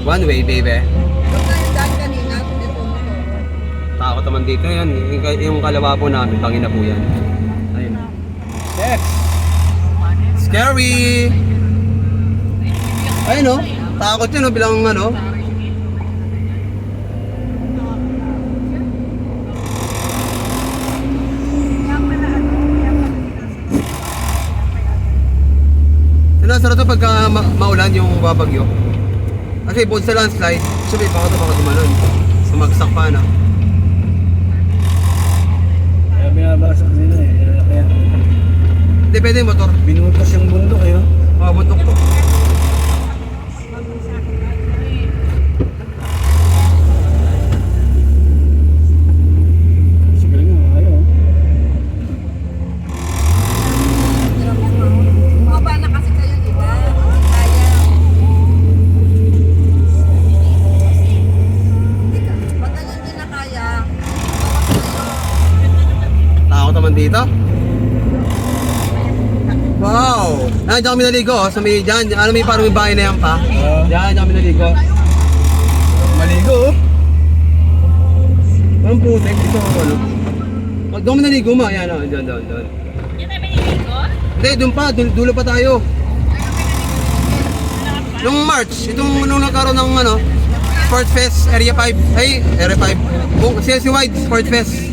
One way, baby. Huwag na yung daan kanina, dito mo. Takot naman dito yan. Yung kalawa po namin, tangina po yan. Ayun. Sex! Scary! Ayun o. Takot yun o, bilang ano. Sinasara to pagka maulan yung babagyo. Kasi bukod sa landslide, sabi baka tumalon. Sumagsak pa na. Kaya binabasok nila eh. Kaya Hindi pwede yung motor. binutas yung bundok eh. Bundok to. Sige nga, ayaw. Bumaba na kasi kayo, di ba? Kaya. Pag ganyan din na kaya, Takot naman dito. Wow! Ah, diyan kami naligo oh. Sa may dyan. Alam mo yung parang may bahay na yan pa? Diyan kami naligo. Maligo oh. Ang putik. Ito ako ano. Doon kami naligo ma. Yan o. Diyan. Yan tayo piniligo? Hindi, doon pa. Dulo pa tayo. Nung March. Nung nagkaroon ng ano. Sport Fest Area 5. Ay, Area 5. CLC Wide Sport Fest.